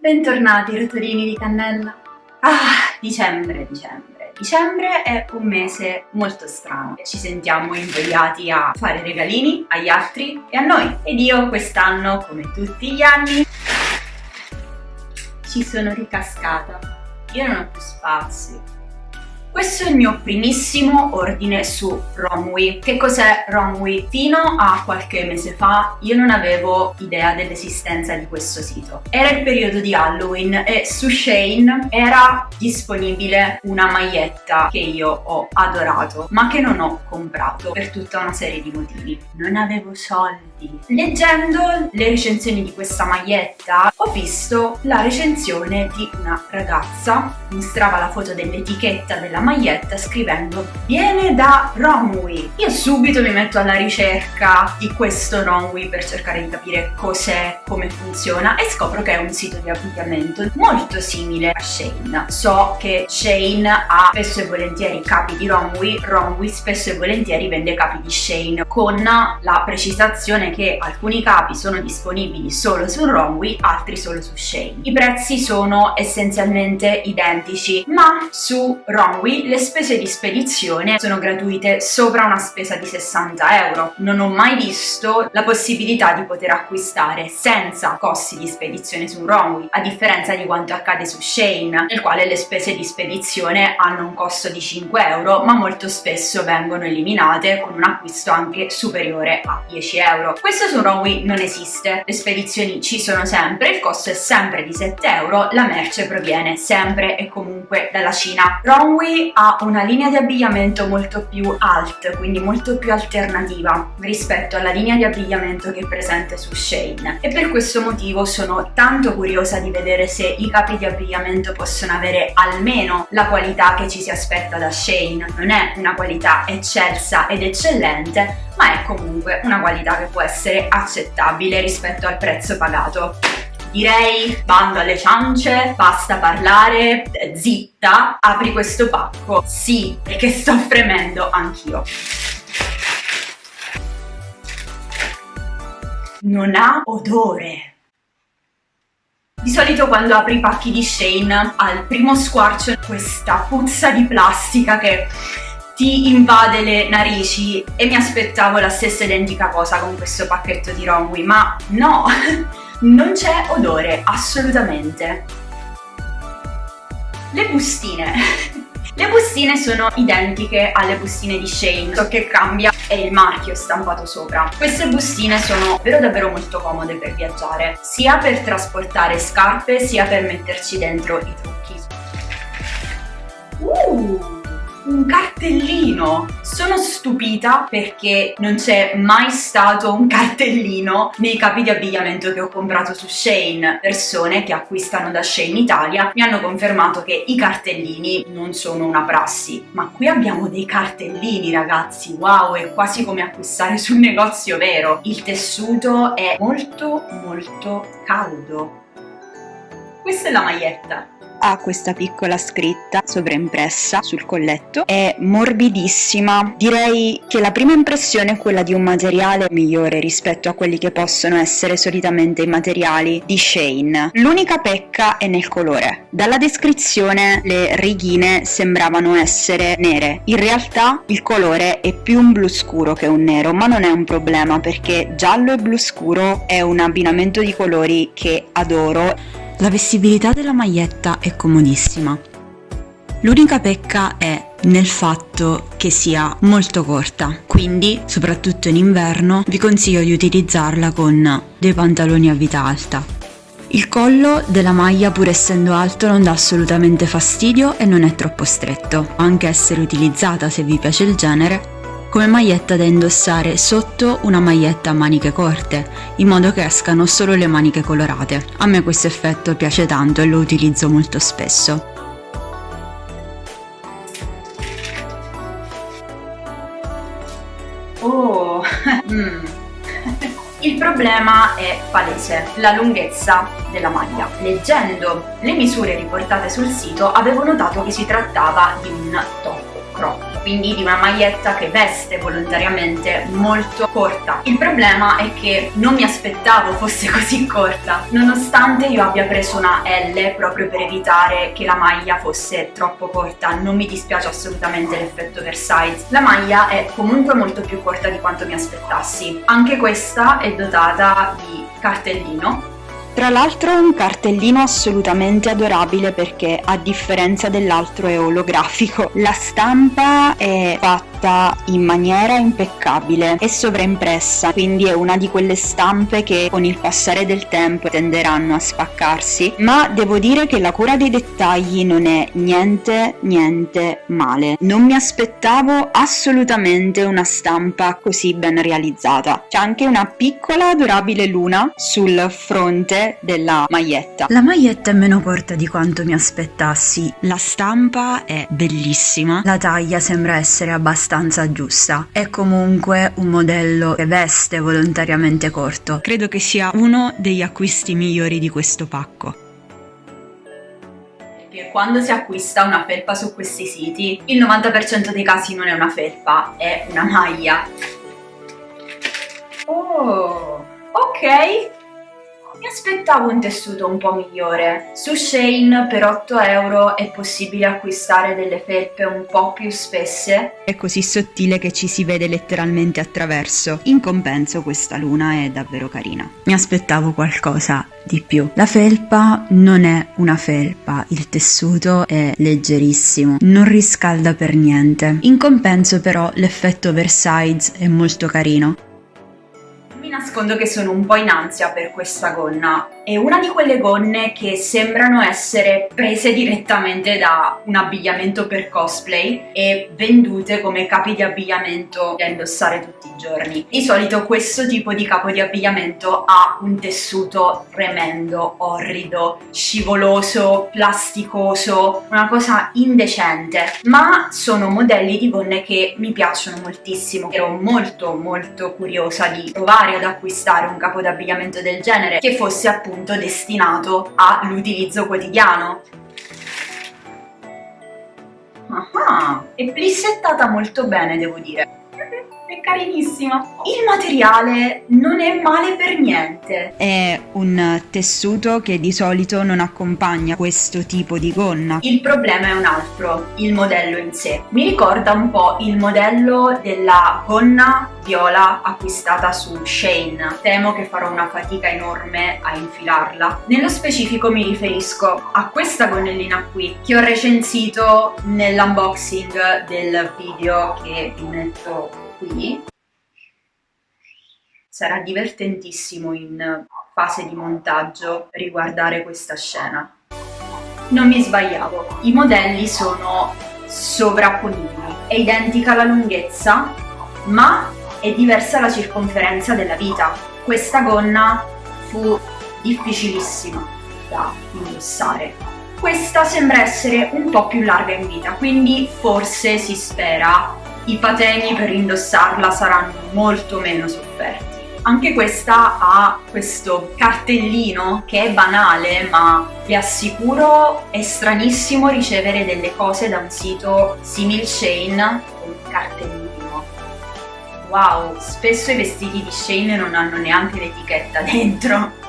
Bentornati rotolini di cannella. Dicembre è un mese molto strano. Ci sentiamo invogliati a fare regalini agli altri e a noi. Ed io quest'anno, come tutti gli anni, ci sono ricascata. Io non ho più spazio. Questo è il mio primissimo ordine su Romwe. Che cos'è Romwe? Fino a qualche mese fa io non avevo idea dell'esistenza di questo sito. Era il periodo di Halloween e su Shein era disponibile una maglietta che io ho adorato, ma che non ho comprato per tutta una serie di motivi. Non avevo soldi. Leggendo le recensioni di questa maglietta ho visto la recensione di una ragazza, mostrava la foto dell'etichetta della maglietta scrivendo viene da Romwe. Io subito mi metto alla ricerca di questo Romwe per cercare di capire cos'è, come funziona, e scopro che è un sito di abbigliamento molto simile a Shein. So che Shein ha spesso e volentieri capi di Romwe, Romwe spesso e volentieri vende capi di Shein, con la precisazione che alcuni capi sono disponibili solo su Romwe, altri solo su Shein. I prezzi sono essenzialmente identici, ma su Romwe le spese di spedizione sono gratuite sopra una spesa di 60 euro. Non ho mai visto la possibilità di poter acquistare senza costi di spedizione su Romwe, a differenza di quanto accade su Shein, nel quale le spese di spedizione hanno un costo di 5 euro, ma molto spesso vengono eliminate con un acquisto anche superiore a 10 euro. Questo su Romwe non esiste, le spedizioni ci sono sempre, il costo è sempre di 7 euro, la merce proviene sempre e comunque dalla Cina. Romwe ha una linea di abbigliamento molto più alt, quindi molto più alternativa rispetto alla linea di abbigliamento che è presente su Shein, e per questo motivo sono tanto curiosa di vedere se i capi di abbigliamento possono avere almeno la qualità che ci si aspetta da Shein. Non è una qualità eccelsa ed eccellente, ma è comunque una qualità che può essere accettabile rispetto al prezzo pagato. Direi, bando alle ciance, basta parlare, zitta, apri questo pacco. Sì, perché sto fremendo anch'io. Non ha odore. Di solito quando apri i pacchi di Shein, al primo squarcio questa puzza di plastica che ti invade le narici, e mi aspettavo la stessa identica cosa con questo pacchetto di Romwe, ma no, non c'è odore, assolutamente. Le bustine sono identiche alle bustine di Shein, ciò che cambia è il marchio stampato sopra. Queste bustine sono davvero molto comode per viaggiare, sia per trasportare scarpe, sia per metterci dentro i trucchi. Un cartellino! Sono stupita perché non c'è mai stato un cartellino nei capi di abbigliamento che ho comprato su Shein. Persone che acquistano da Shein Italia mi hanno confermato che i cartellini non sono una prassi, ma qui abbiamo dei cartellini, ragazzi. Wow, è quasi come acquistare sul negozio vero. Il tessuto è molto caldo. Questa è la maglietta. Ha questa piccola scritta sovraimpressa sul colletto, è morbidissima. Direi che la prima impressione è quella di un materiale migliore rispetto a quelli che possono essere solitamente i materiali di Shein. L'unica pecca è nel colore. Dalla descrizione le righine sembravano essere nere, in realtà il colore è più un blu scuro che un nero, ma non è un problema perché giallo e blu scuro è un abbinamento di colori che adoro. La vestibilità della maglietta è comodissima. L'unica pecca è nel fatto che sia molto corta, quindi soprattutto in inverno vi consiglio di utilizzarla con dei pantaloni a vita alta. Il collo della maglia, pur essendo alto, non dà assolutamente fastidio e non è troppo stretto. Può anche essere utilizzata, se vi piace il genere, come maglietta da indossare sotto una maglietta a maniche corte, in modo che escano solo le maniche colorate. A me questo effetto piace tanto e lo utilizzo molto spesso. Il problema è palese, la lunghezza della maglia. Leggendo le misure riportate sul sito avevo notato che si trattava di un top crop, quindi di una maglietta che veste volontariamente molto corta. Il problema è che non mi aspettavo fosse così corta, nonostante io abbia preso una L proprio per evitare che la maglia fosse troppo corta. Non mi dispiace assolutamente l'effetto oversize, la maglia è comunque molto più corta di quanto mi aspettassi. Anche questa è dotata di cartellino. Tra l'altro un cartellino assolutamente adorabile perché a differenza dell'altro è olografico. La stampa è fatta in maniera impeccabile, è sovraimpressa, quindi è una di quelle stampe che con il passare del tempo tenderanno a spaccarsi, ma devo dire che la cura dei dettagli non è niente male. Non mi aspettavo assolutamente una stampa così ben realizzata. C'è anche una piccola adorabile luna sul fronte della maglietta. La maglietta è meno corta di quanto mi aspettassi, la stampa è bellissima, la taglia sembra essere abbastanza giusta, è comunque un modello che veste volontariamente corto. Credo che sia uno degli acquisti migliori di questo pacco. Perché quando si acquista una felpa su questi siti, il 90% dei casi non è una felpa, è una maglia. Oh, ok. Mi aspettavo un tessuto un po' migliore. Su Shein per 8 euro è possibile acquistare delle felpe un po' più spesse. È così sottile che ci si vede letteralmente attraverso. In compenso questa luna è davvero carina. Mi aspettavo qualcosa di più. La felpa non è una felpa, il tessuto è leggerissimo, non riscalda per niente. In compenso però l'effetto oversize è molto carino. Mi nascondo che sono un po' in ansia per questa gonna. È una di quelle gonne che sembrano essere prese direttamente da un abbigliamento per cosplay e vendute come capi di abbigliamento da indossare tutti i giorni. Di solito questo tipo di capo di abbigliamento ha un tessuto tremendo, orrido, scivoloso, plasticoso, una cosa indecente, ma sono modelli di gonne che mi piacciono moltissimo. Ero molto curiosa di provare ad acquistare un capo d'abbigliamento del genere che fosse appunto destinato all'utilizzo quotidiano. È plissettata molto bene, devo dire. È carinissima. Il materiale non è male per niente. È un tessuto che di solito non accompagna questo tipo di gonna. Il problema è un altro, il modello in sé. Mi ricorda un po' il modello della gonna viola acquistata su Shein. Temo che farò una fatica enorme a infilarla. Nello specifico mi riferisco a questa gonnellina qui che ho recensito nell'unboxing del video che vi metto qui. Sarà divertentissimo in fase di montaggio riguardare questa scena. Non mi sbagliavo, i modelli sono sovrapponibili, è identica la lunghezza, ma è diversa la circonferenza della vita. Questa gonna fu difficilissima da indossare. Questa sembra essere un po' più larga in vita, quindi forse si spera i patemi per indossarla saranno molto meno sofferti. Anche questa ha questo cartellino che è banale, ma vi assicuro è stranissimo ricevere delle cose da un sito simil Shein con un cartellino. Wow, spesso i vestiti di Shein non hanno neanche l'etichetta dentro.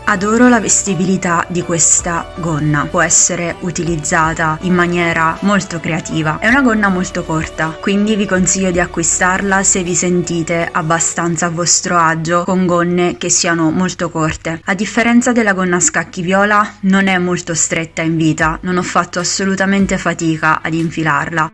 Adoro la vestibilità di questa gonna, può essere utilizzata in maniera molto creativa. È una gonna molto corta, quindi vi consiglio di acquistarla se vi sentite abbastanza a vostro agio con gonne che siano molto corte. A differenza della gonna a scacchi viola, non è molto stretta in vita, non ho fatto assolutamente fatica ad infilarla.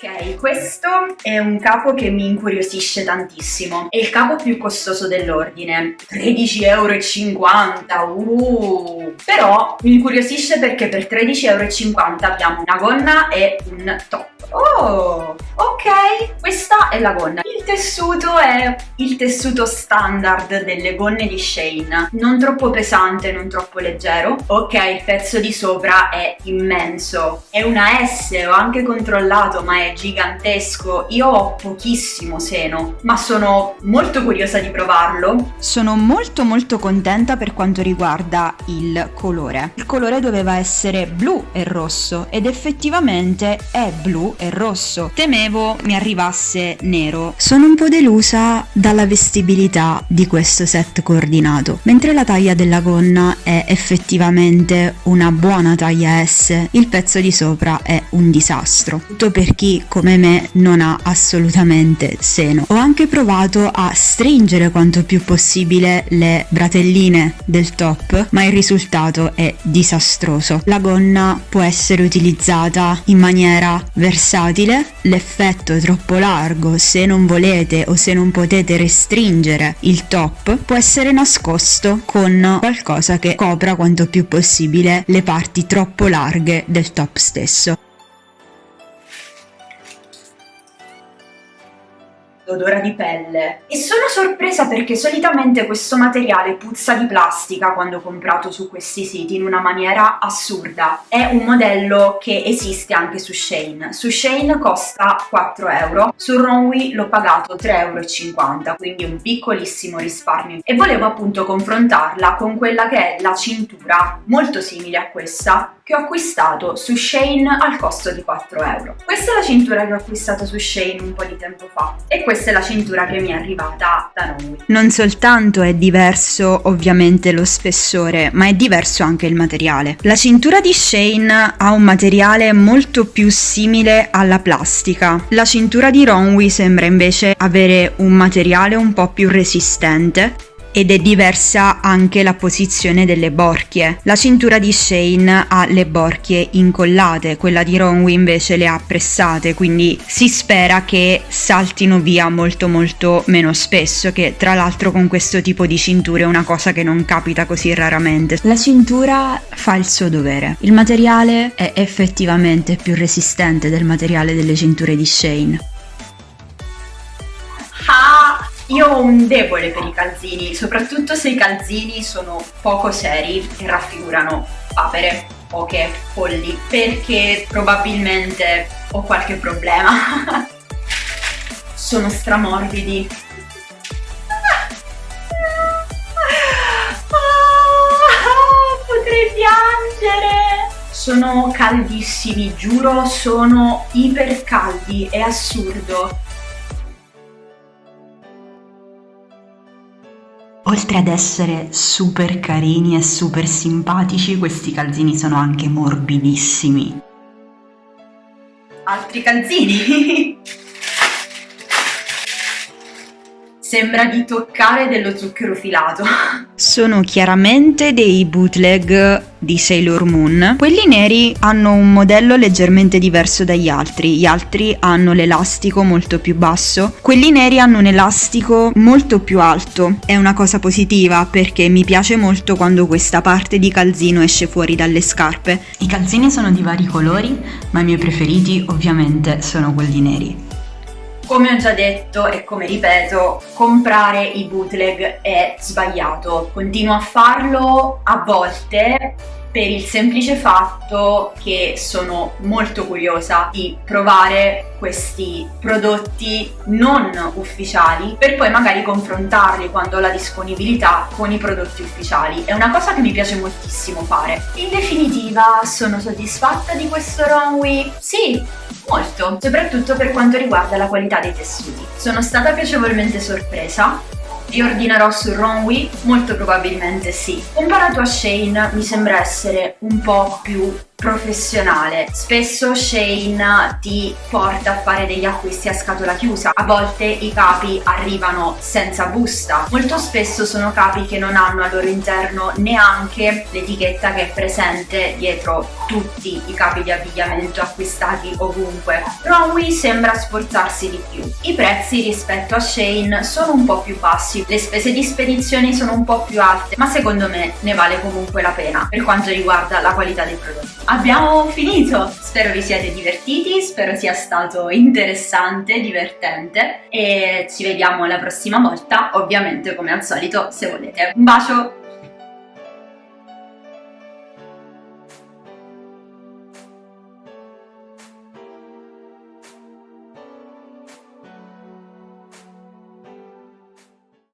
Ok, questo è un capo che mi incuriosisce tantissimo. È il capo più costoso dell'ordine, 13,50 €. Però mi incuriosisce perché per 13,50 € abbiamo una gonna e un top. Oh, ok, questa è la gonna. Il tessuto è il tessuto standard delle gonne di Shein, non troppo pesante, non troppo leggero. Ok, il pezzo di sopra è immenso, è una S, ho anche controllato, ma è gigantesco. Io ho pochissimo seno, ma sono molto curiosa di provarlo. Sono molto contenta per quanto riguarda il colore. Il colore doveva essere blu e rosso ed effettivamente è blu e rosso. Temevo mi arrivasse nero. Sono un po' delusa dalla vestibilità di questo set coordinato. Mentre la taglia della gonna è effettivamente una buona taglia S, il pezzo di sopra è un disastro. Tutto per chi come me non ha assolutamente seno. Ho anche provato a stringere quanto più possibile le bratelline del top, ma il risultato è disastroso. La gonna può essere utilizzata in maniera versatile, l'effetto è troppo largo, se non volete o se non potete restringere il top può essere nascosto con qualcosa che copra quanto più possibile le parti troppo larghe del top stesso. L'odore di pelle, e sono sorpresa perché solitamente questo materiale puzza di plastica quando comprato su questi siti in una maniera assurda. È un modello che esiste anche su Shein costa 4 euro, su Runway l'ho pagato 3,50 euro, quindi un piccolissimo risparmio, e volevo appunto confrontarla con quella che è la cintura molto simile a questa che ho acquistato su Shein al costo di 4 euro. Questa è la cintura che ho acquistato su Shein un po' di tempo fa e questa è la cintura che mi è arrivata da Runway. Non soltanto è diverso ovviamente lo spessore, ma è diverso anche il materiale. La cintura di Shein ha un materiale molto più simile alla plastica. La cintura di Runway sembra invece avere un materiale un po' più resistente. Ed è diversa anche la posizione delle borchie. La cintura di Shein ha le borchie incollate, quella di Runway invece le ha pressate, quindi si spera che saltino via molto meno spesso, che tra l'altro con questo tipo di cinture è una cosa che non capita così raramente. La cintura fa il suo dovere. Il materiale è effettivamente più resistente del materiale delle cinture di Shein. Io ho un debole per i calzini, soprattutto se i calzini sono poco seri e raffigurano papere, oche, polli, perché probabilmente ho qualche problema. Sono stramorbidi. Potrei piangere! Sono caldissimi, giuro, sono iper caldi, è assurdo. Oltre ad essere super carini e super simpatici, questi calzini sono anche morbidissimi. Altri calzini? Sembra di toccare dello zucchero filato. Sono chiaramente dei bootleg di Sailor Moon. Quelli neri hanno un modello leggermente diverso dagli altri. Gli altri hanno l'elastico molto più basso. Quelli neri hanno un elastico molto più alto. È una cosa positiva perché mi piace molto quando questa parte di calzino esce fuori dalle scarpe. I calzini sono di vari colori, ma i miei preferiti ovviamente sono quelli neri. Come ho già detto e come ripeto, comprare i bootleg è sbagliato. Continuo a farlo a volte per il semplice fatto che sono molto curiosa di provare questi prodotti non ufficiali per poi magari confrontarli quando ho la disponibilità con i prodotti ufficiali. È una cosa che mi piace moltissimo fare. In definitiva, sono soddisfatta di questo Runway? Sì, molto, soprattutto per quanto riguarda la qualità dei tessuti. Sono stata piacevolmente sorpresa. Riordinerò su Runway? Molto probabilmente sì. Comparato a Shein mi sembra essere un po' più professionale. Spesso Shein ti porta a fare degli acquisti a scatola chiusa. A volte i capi arrivano senza busta. Molto spesso sono capi che non hanno al loro interno neanche l'etichetta che è presente dietro tutti i capi di abbigliamento acquistati ovunque. Runway sembra sforzarsi di più. I prezzi rispetto a Shein sono un po' più bassi, le spese di spedizione sono un po' più alte, ma secondo me ne vale comunque la pena per quanto riguarda la qualità dei prodotti. Abbiamo finito! Spero vi siate divertiti, spero sia stato interessante, divertente e ci vediamo la prossima volta, ovviamente come al solito se volete. Un bacio!